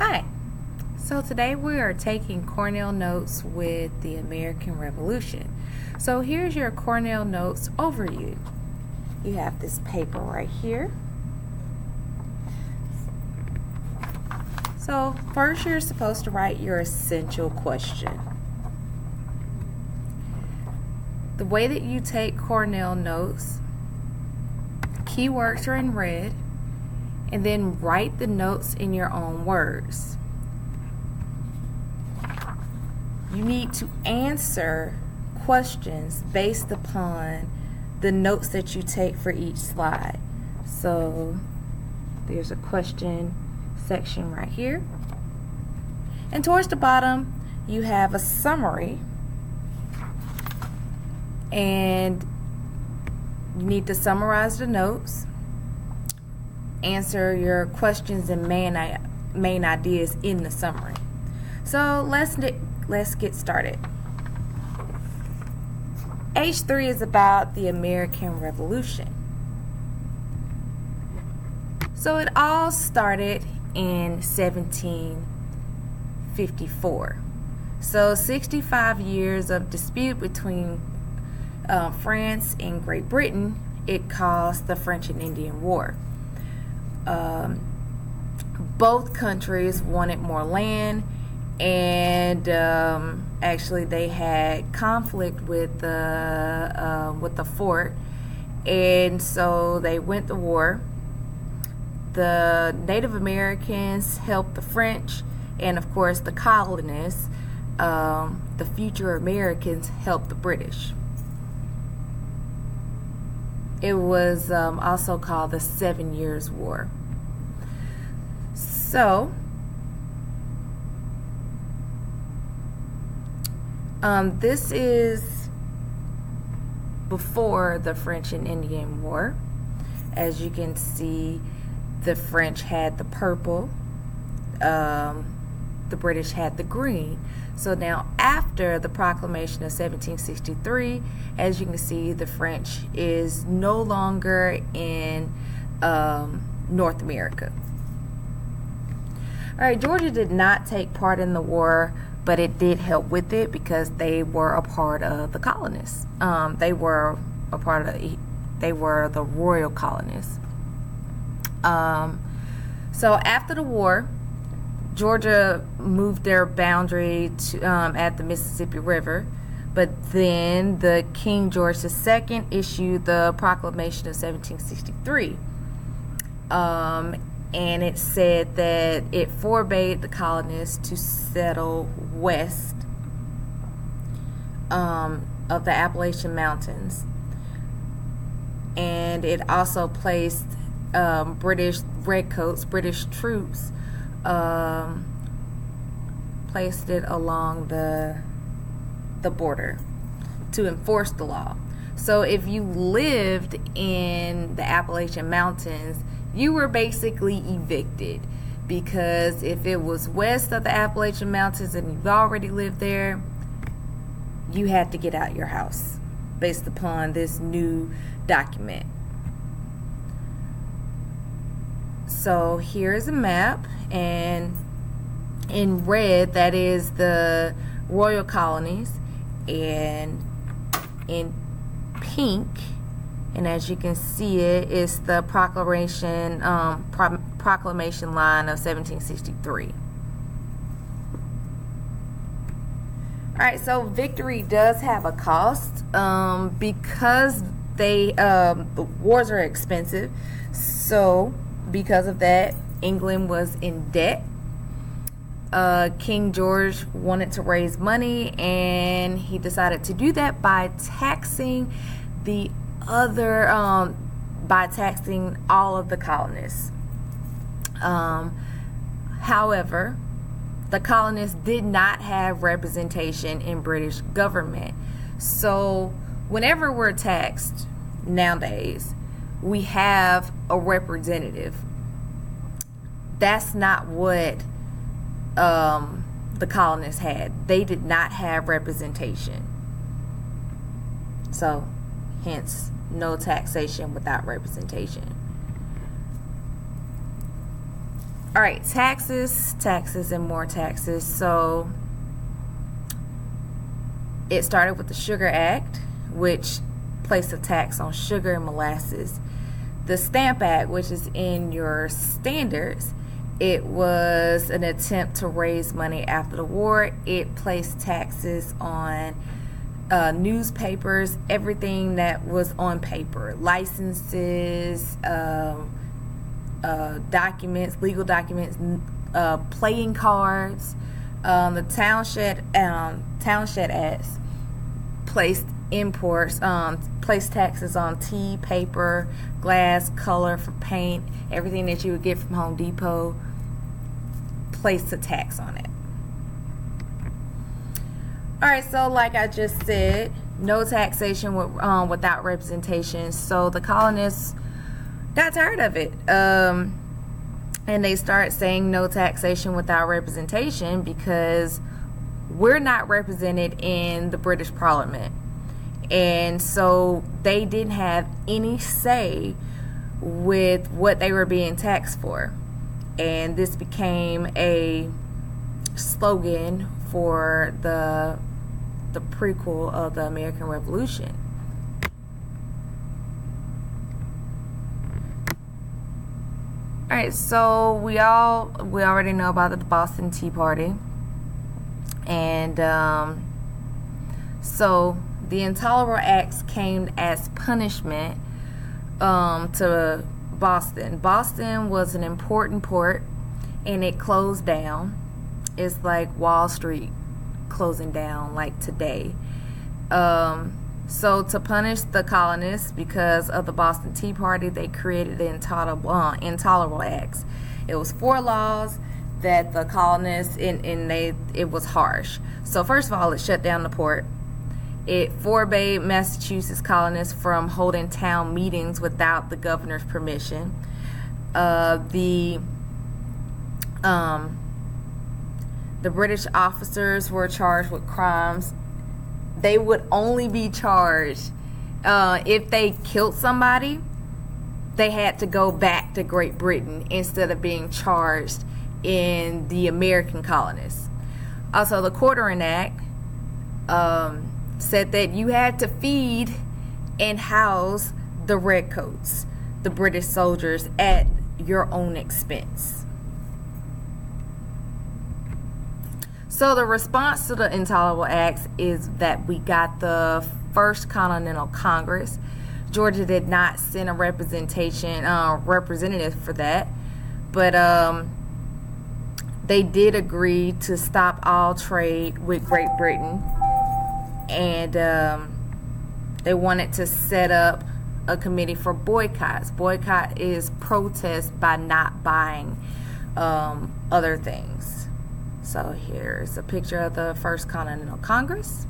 Hi. So today we are taking Cornell notes with the American Revolution. So here's your Cornell notes overview. You have this paper right here. So first you're supposed to write your essential question. The way that you take Cornell notes, keywords are in red, and then write the notes in your own words. You need to answer questions based upon the notes that you take for each slide. So there's a question section right here. And towards the bottom, you have a summary. And you need to summarize the notes, answer your questions and main ideas in the summary. So let's get started. H3 is about the American Revolution. So it all started in 1754. So 65 years of dispute between France and Great Britain. It caused the French and Indian War. Both countries wanted more land, and actually they had conflict with the fort, and so they went to war. The Native Americans helped the French, and of course the colonists, the future Americans, helped the British. It was also called the 7 Years' War. So, this is before the French and Indian War. As you can see, the French had the purple, the British had the green. So now after the proclamation of 1763, as you can see, the French is no longer in North America. All right, Georgia did not take part in the war, but it did help with it because they were a part of the colonists. They were the royal colonists. So after the war, Georgia moved their boundary to, at the Mississippi River, but then the King George II issued the Proclamation of 1763. And it said that it forbade the colonists to settle west of the Appalachian Mountains. And it also placed British redcoats, British troops, placed it along the border to enforce the law. So if you lived in the Appalachian Mountains, you were basically evicted, because if it was west of the Appalachian Mountains and you've already lived there, you had to get out your house based upon this new document. So here's a map, and in red that is the royal colonies, and in pink, and as you can see, it's the proclamation line of 1763. All right, so victory does have a cost, because the wars are expensive. So because of that, England was in debt. King George wanted to raise money, and he decided to do that by taxing taxing all of the colonists. However, the colonists did not have representation in British government. So whenever we're taxed nowadays, we have a representative. That's not what the colonists had. They did not have representation. So hence no taxation without representation. All right, taxes, and more taxes. So it started with the Sugar Act, which placed a tax on sugar and molasses. The Stamp Act, which is in your standards, it was an attempt to raise money after the war. It placed taxes on newspapers, everything that was on paper, licenses, documents, legal documents, playing cards. The Townshend Acts placed placed taxes on tea, paper, glass, color for paint, everything that you would get from Home Depot, placed a tax on it. Alright, so like I just said, no taxation without representation. So the colonists got tired of it. And they start saying no taxation without representation because we're not represented in the British Parliament. And so they didn't have any say with what they were being taxed for. And this became a slogan for the prequel of the American Revolution. Alright, so we already know about the Boston Tea Party. And so the Intolerable Acts came as punishment to Boston. Boston was an important port, and it closed down. It's like Wall Street closing down like today. So to punish the colonists because of the Boston Tea Party, they created the Intolerable Acts. It was 4 laws that the colonists, it was harsh. So first of all, it shut down the port. It forbade Massachusetts colonists from holding town meetings without the governor's permission. The British officers were charged with crimes. They would only be charged if they killed somebody. They had to go back to Great Britain instead of being charged in the American colonies. Also, the Quartering Act said that you had to feed and house the redcoats, the British soldiers, at your own expense. So the response to the Intolerable Acts is that we got the First Continental Congress. Georgia did not send a representative for that, but they did agree to stop all trade with Great Britain, and they wanted to set up a committee for boycotts. Boycott is protest by not buying other things. So here's a picture of the First Continental Congress.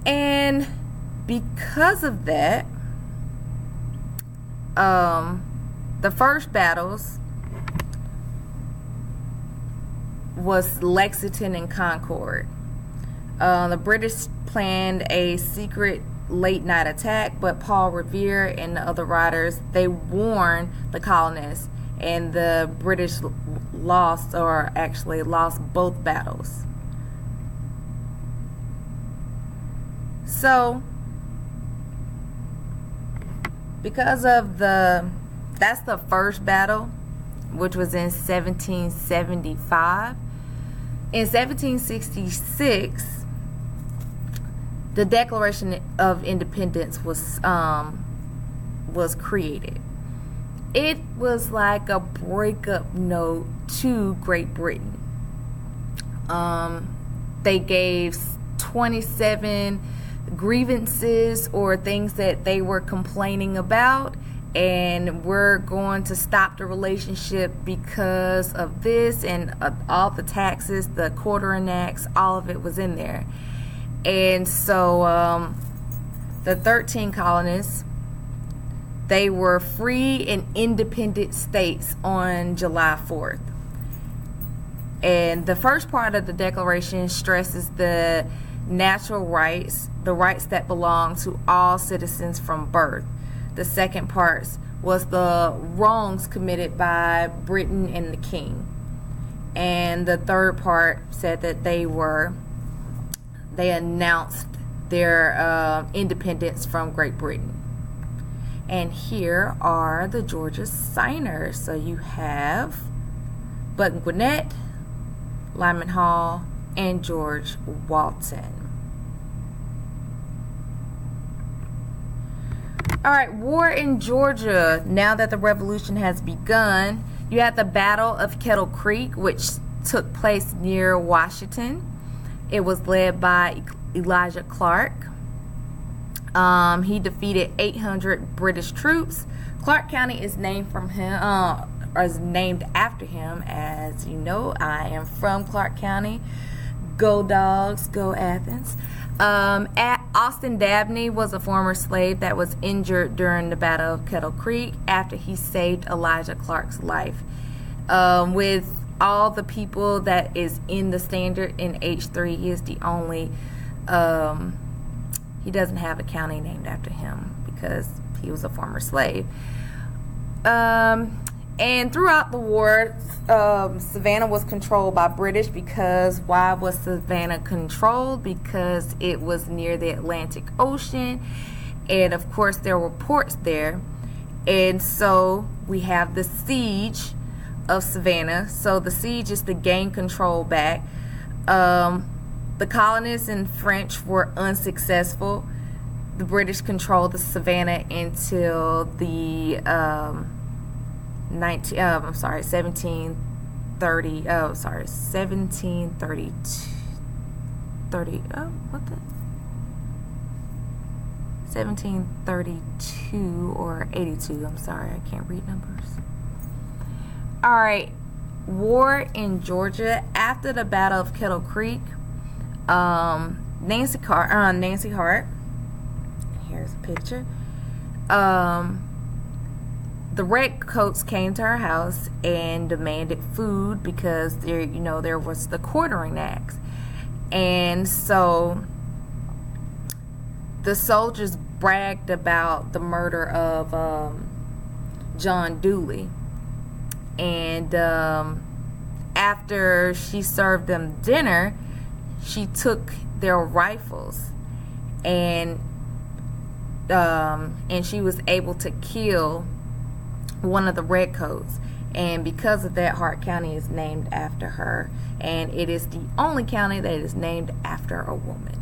And because of that, the first battles was Lexington and Concord. The British planned a secret late night attack, but Paul Revere and the other writers, they warned the colonists, and the British lost both battles. So because of that's the first battle, which was in 1775. In 1766, the Declaration of Independence was created. It was like a breakup note to Great Britain. They gave 27 grievances or things that they were complaining about, and we're going to stop the relationship because of this, and all the taxes, the Quartering Acts, all of it was in there. And so the 13 colonists, they were free and independent states on July 4th. And the first part of the Declaration stresses the natural rights, the rights that belong to all citizens from birth. The second part was the wrongs committed by Britain and the king. And the third part said that they announced their independence from Great Britain. And here are the Georgia signers. So you have Button Gwinnett, Lyman Hall, and George Walton. All right, war in Georgia. Now that the revolution has begun, you had the Battle of Kettle Creek, which took place near Washington. It was led by Elijah Clark. He defeated 800 British troops. Clark County is named from him, or is named after him. As you know, I am from Clark County. Go Dogs, go Athens. Austin Dabney was a former slave that was injured during the Battle of Kettle Creek after he saved Elijah Clark's life. With all the people that is in the standard in H3, he is the only, he doesn't have a county named after him because he was a former slave. And throughout the war, Savannah was controlled by British. Because why was Savannah controlled? Because it was near the Atlantic Ocean, and of course there were ports there. And so we have the siege of Savannah. So the siege is to gain control back. The colonists and French were unsuccessful. The British controlled the Savannah until the 1732. 1732 or 82. I'm sorry, I can't read numbers. All right, war in Georgia after the Battle of Kettle Creek. Nancy Hart. Here's a picture. The redcoats came to her house and demanded food because there was the quartering act. And so the soldiers bragged about the murder of John Dooley. And after she served them dinner, she took their rifles and she was able to kill one of the redcoats, and because of that, Hart County is named after her, and it is the only county that is named after a woman.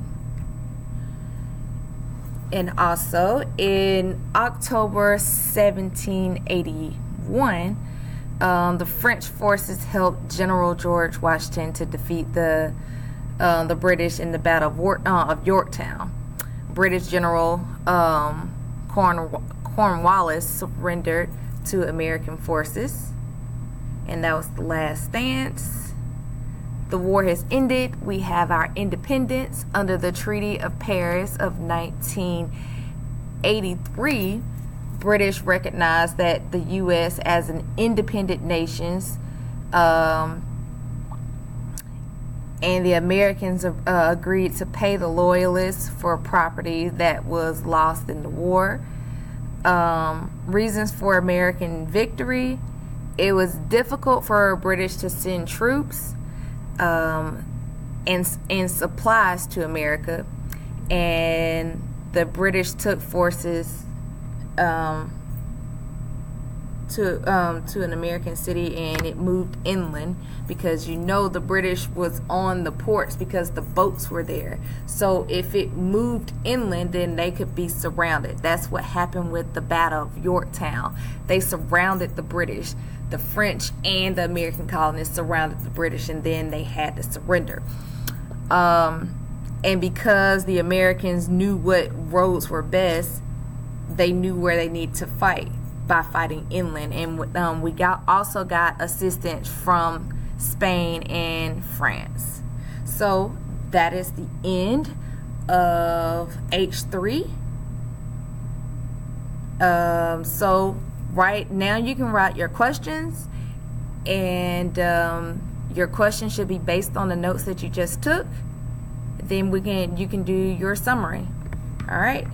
And also in October 1781, the French forces helped General George Washington to defeat the British in the Battle of Yorktown. British General Cornwallis surrendered to American forces, and that was the last stance. The war has ended. We have our independence under the Treaty of Paris of 1983. British recognized that the U.S. as an independent nation, and the Americans agreed to pay the loyalists for property that was lost in the war. Reasons for American victory: it was difficult for British to send troops and supplies to America, and the British took forces to an American city, and it moved inland because the British was on the ports because the boats were there. So if it moved inland, then they could be surrounded. That's what happened with the Battle of Yorktown. They surrounded the British. The French and the American colonists surrounded the British, and then they had to surrender. And because the Americans knew what roads were best, they knew where they needed to fight by fighting inland. And we also got assistance from Spain and France. So that is the end of H3. So right now you can write your questions, and your question should be based on the notes that you just took. Then you can do your summary. All right.